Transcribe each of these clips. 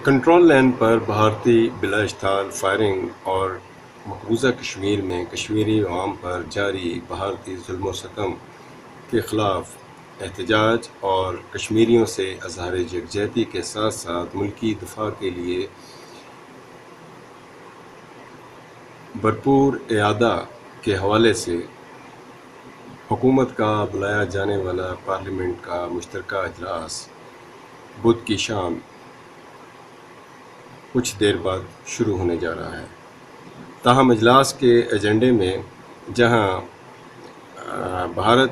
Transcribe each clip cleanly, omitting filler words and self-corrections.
Control line پر بھارتی بلا اشتعال فائرنگ اور مقبوضہ کشمیر میں کشمیری عوام پر جاری بھارتی ظلم و ستم کے خلاف احتجاج اور کشمیریوں سے اظہار یکجہتی کے ساتھ ساتھ ملکی دفاع کے لیے بھرپور اعادہ کے حوالے سے حکومت کا بلایا جانے والا پارلیمنٹ کا مشترکہ اجلاس بدھ کی شام کچھ دیر بعد شروع ہونے جا رہا ہے۔ تاہم اجلاس کے ایجنڈے میں جہاں بھارت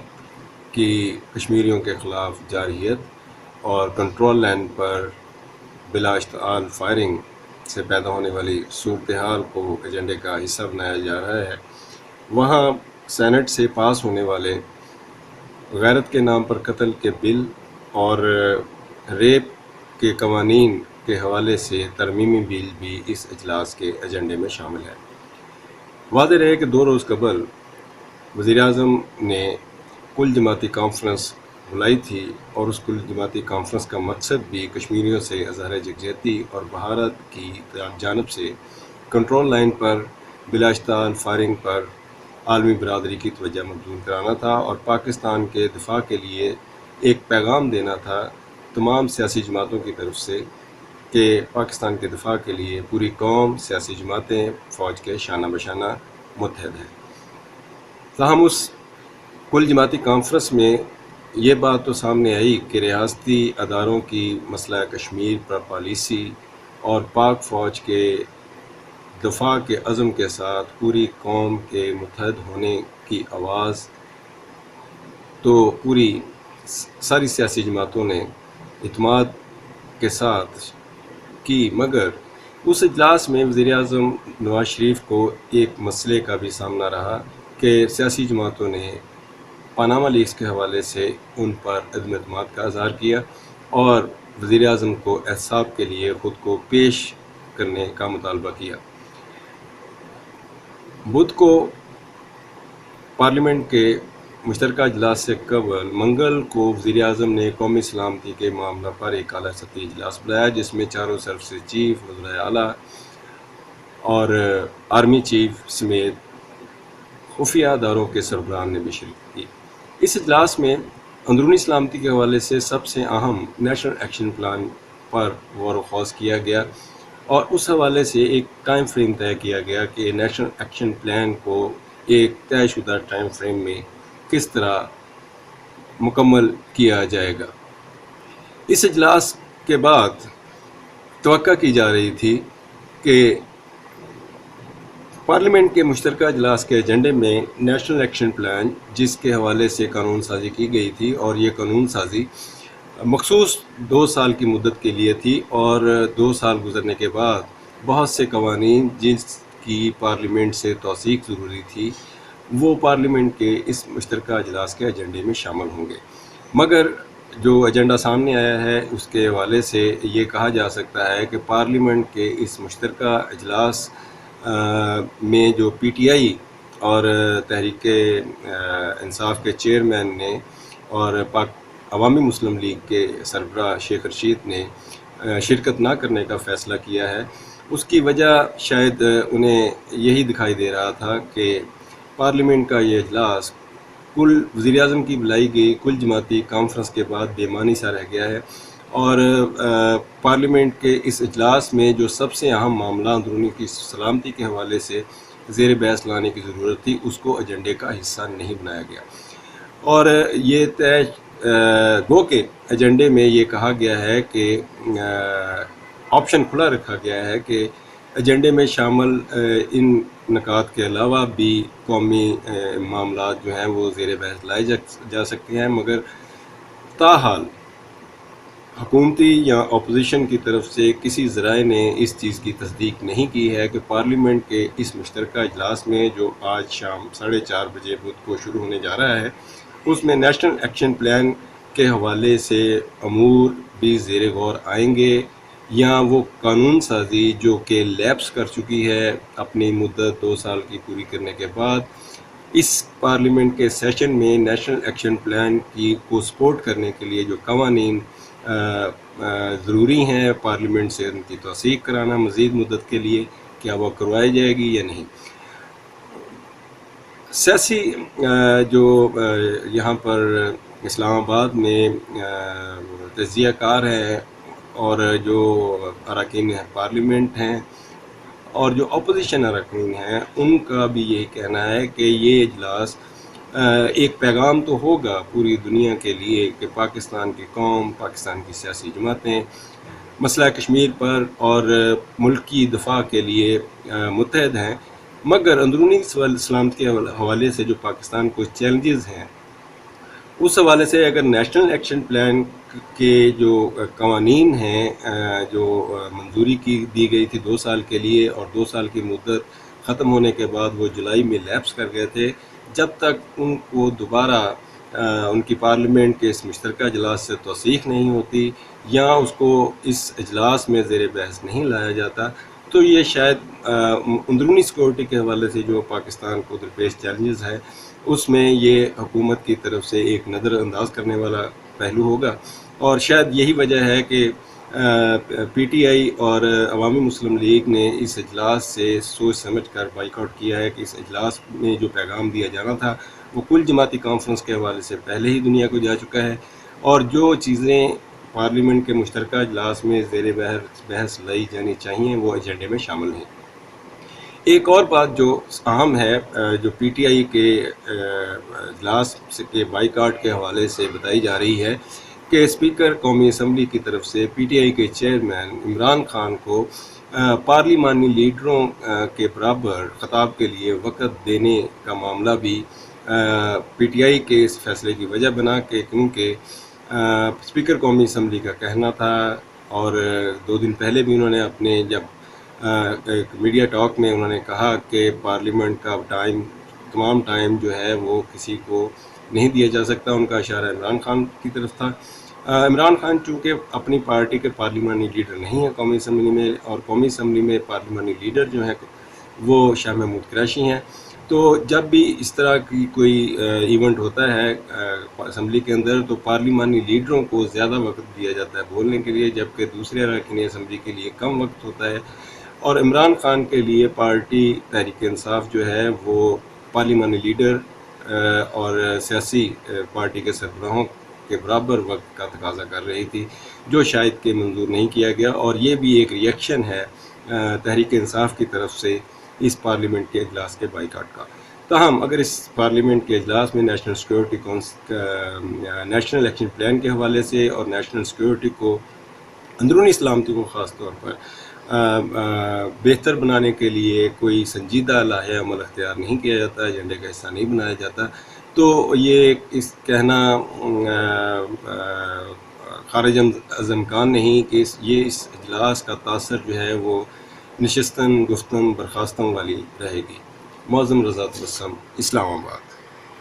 کی کشمیریوں کے خلاف جارحیت اور کنٹرول لائن پر بلا اشتعال فائرنگ سے پیدا ہونے والی صورتحال کو ایجنڈے کا حصہ بنایا جا رہا ہے، وہاں سینٹ سے پاس ہونے والے غیرت کے نام پر قتل کے بل اور ریپ کے قوانین کے حوالے سے ترمیمی بل بھی اس اجلاس کے ایجنڈے میں شامل ہے۔ واضح رہے کہ 2 روز قبل وزیراعظم نے کل جماعتی کانفرنس بلائی تھی اور اس کل جماعتی کانفرنس کا مقصد بھی کشمیریوں سے اظہار یکجہتی اور بھارت کی جانب سے کنٹرول لائن پر بلا اشتعال فائرنگ پر عالمی برادری کی توجہ مبذول کرانا تھا اور پاکستان کے دفاع کے لیے ایک پیغام دینا تھا تمام سیاسی جماعتوں کی طرف سے کہ پاکستان کے دفاع کے لیے پوری قوم، سیاسی جماعتیں فوج کے شانہ بشانہ متحد ہیں۔ تاہم اس کل جماعتی کانفرنس میں یہ بات تو سامنے آئی کہ ریاستی اداروں کی مسئلہ کشمیر پر پالیسی اور پاک فوج کے دفاع کے عزم کے ساتھ پوری قوم کے متحد ہونے کی آواز تو پوری ساری سیاسی جماعتوں نے اعتماد کے ساتھ کی، مگر اس اجلاس میں وزیراعظم نواز شریف کو ایک مسئلے کا بھی سامنا رہا کہ سیاسی جماعتوں نے پاناما لیکس کے حوالے سے ان پر عدم اعتماد کا اظہار کیا اور وزیراعظم کو احتساب کے لیے خود کو پیش کرنے کا مطالبہ کیا۔ بدھ کو پارلیمنٹ کے مشترکہ اجلاس سے قبل منگل کو وزیراعظم نے قومی سلامتی کے معاملہ پر ایک اعلیٰ سطحی اجلاس بلایا، جس میں چاروں سروسز چیف، وزرائے اعلیٰ اور آرمی چیف سمیت خفیہ اداروں کے سربراہان نے بھی شرکت کی۔ اس اجلاس میں اندرونی سلامتی کے حوالے سے سب سے اہم نیشنل ایکشن پلان پر غور و خوض کیا گیا اور اس حوالے سے ایک ٹائم فریم طے کیا گیا کہ نیشنل ایکشن پلان کو ایک طے شدہ ٹائم فریم میں کس طرح مکمل کیا جائے گا۔ اس اجلاس کے بعد توقع کی جا رہی تھی کہ پارلیمنٹ کے مشترکہ اجلاس کے ایجنڈے میں نیشنل ایکشن پلان، جس کے حوالے سے قانون سازی کی گئی تھی اور یہ قانون سازی مخصوص 2 سال کی مدت کے لیے تھی اور 2 سال گزرنے کے بعد بہت سے قوانین جس کی پارلیمنٹ سے توثیق ضروری تھی وہ پارلیمنٹ کے اس مشترکہ اجلاس کے ایجنڈے میں شامل ہوں گے، مگر جو ایجنڈا سامنے آیا ہے اس کے حوالے سے یہ کہا جا سکتا ہے کہ پارلیمنٹ کے اس مشترکہ اجلاس میں جو پی ٹی آئی اور تحریک انصاف کے چیئرمین نے اور پاک عوامی مسلم لیگ کے سربراہ شیخ رشید نے شرکت نہ کرنے کا فیصلہ کیا ہے، اس کی وجہ شاید انہیں یہی دکھائی دے رہا تھا کہ پارلیمنٹ کا یہ اجلاس کل وزیراعظم کی بلائی گئی کل جماعتی کانفرنس کے بعد بے معنی سا رہ گیا ہے اور پارلیمنٹ کے اس اجلاس میں جو سب سے اہم معاملہ اندرونی کی سلامتی کے حوالے سے زیر بحث لانے کی ضرورت تھی اس کو ایجنڈے کا حصہ نہیں بنایا گیا اور یہ طے گو کے ایجنڈے میں یہ کہا گیا ہے کہ آپشن کھلا رکھا گیا ہے کہ ایجنڈے میں شامل ان نکات کے علاوہ بھی قومی معاملات جو ہیں وہ زیر بحث لائے جا سکتے ہیں، مگر تاحال حکومتی یا اپوزیشن کی طرف سے کسی ذرائع نے اس چیز کی تصدیق نہیں کی ہے کہ پارلیمنٹ کے اس مشترکہ اجلاس میں جو آج شام 4:30 بجے بدھ کو شروع ہونے جا رہا ہے اس میں نیشنل ایکشن پلان کے حوالے سے امور بھی زیر غور آئیں گے یا وہ قانون سازی جو کہ لیپس کر چکی ہے اپنی مدت 2 سال کی پوری کرنے کے بعد اس پارلیمنٹ کے سیشن میں نیشنل ایکشن پلان کو سپورٹ کرنے کے لیے جو قوانین ضروری ہیں پارلیمنٹ سے ان کی توثیق کرانا مزید مدت کے لیے، کیا وہ کروائی جائے گی یا نہیں۔ سیاسی جو یہاں پر اسلام آباد میں تجزیہ کار ہیں اور جو اراکین پارلیمنٹ ہیں اور جو اپوزیشن اراکین ہیں، ان کا بھی یہی کہنا ہے کہ یہ اجلاس ایک پیغام تو ہوگا پوری دنیا کے لیے کہ پاکستان کی قوم، پاکستان کی سیاسی جماعتیں مسئلہ کشمیر پر اور ملک کی دفاع کے لیے متحد ہیں، مگر اندرونی سلامتی کے حوالے سے جو پاکستان کو چیلنجز ہیں، اس حوالے سے اگر نیشنل ایکشن پلان کے جو قوانین ہیں جو منظوری کی دی گئی تھی 2 سال کے لیے، اور 2 سال کی مدت ختم ہونے کے بعد وہ جولائی میں لیپس کر گئے تھے، جب تک ان کو دوبارہ ان کی پارلیمنٹ کے اس مشترکہ اجلاس سے توثیق نہیں ہوتی یا اس کو اس اجلاس میں زیر بحث نہیں لایا جاتا، تو یہ شاید اندرونی سیکورٹی کے حوالے سے جو پاکستان کو درپیش چیلنجز ہے اس میں یہ حکومت کی طرف سے ایک نظر انداز کرنے والا پہلو ہوگا۔ اور شاید یہی وجہ ہے کہ پی ٹی آئی اور عوامی مسلم لیگ نے اس اجلاس سے سوچ سمجھ کر بائیک آؤٹ کیا ہے کہ اس اجلاس میں جو پیغام دیا جانا تھا وہ کل جماعتی کانفرنس کے حوالے سے پہلے ہی دنیا کو جا چکا ہے، اور جو چیزیں پارلیمنٹ کے مشترکہ اجلاس میں زیر بحث لائی جانی چاہیے وہ ایجنڈے میں شامل ہیں۔ ایک اور بات جو اہم ہے جو پی ٹی آئی کے اجلاس کے بائیکاٹ کے حوالے سے بتائی جا رہی ہے کہ اسپیکر قومی اسمبلی کی طرف سے پی ٹی آئی کے چیئرمین عمران خان کو پارلیمانی لیڈروں کے برابر خطاب کے لیے وقت دینے کا معاملہ بھی پی ٹی آئی کے اس فیصلے کی وجہ بنا کہ کیونکہ اسپیکر قومی اسمبلی کا کہنا تھا، اور 2 دن پہلے بھی انہوں نے اپنے جب ایک میڈیا ٹاک میں انہوں نے کہا کہ پارلیمنٹ کا تمام ٹائم جو ہے وہ کسی کو نہیں دیا جا سکتا، ان کا اشارہ عمران خان کی طرف تھا۔ عمران خان چونکہ اپنی پارٹی کے پارلیمانی لیڈر نہیں ہیں قومی اسمبلی میں، اور قومی اسمبلی میں پارلیمانی لیڈر جو ہیں وہ شاہ محمود قریشی ہیں، تو جب بھی اس طرح کی کوئی ایونٹ ہوتا ہے اسمبلی کے اندر تو پارلیمانی لیڈروں کو زیادہ وقت دیا جاتا ہے بولنے کے لیے، جبکہ دوسرے اراکین اسمبلی کے لیے کم وقت ہوتا ہے۔ اور عمران خان کے لیے پارٹی تحریک انصاف جو ہے وہ پارلیمانی لیڈر اور سیاسی پارٹی کے سربراہوں کے برابر وقت کا تقاضا کر رہی تھی، جو شاید کہ منظور نہیں کیا گیا، اور یہ بھی ایک ریئیکشن ہے تحریک انصاف کی طرف سے اس پارلیمنٹ کے اجلاس کے بائیکاٹ کا۔ تاہم اگر اس پارلیمنٹ کے اجلاس میں نیشنل ایکشن پلان کے حوالے سے اور نیشنل سیکورٹی کو، اندرونی سلامتی کو خاص طور پر بہتر بنانے کے لیے کوئی سنجیدہ لائحہ عمل اختیار نہیں کیا جاتا، ایجنڈے کا حصہ نہیں بنایا جاتا، تو یہ اس کہنا خارج از امکان نہیں کہ یہ اس اجلاس کا تاثر جو ہے وہ نشستن گفتن برخاستوں والی رہے گی۔ معظم رضا تبسم، اسلام آباد۔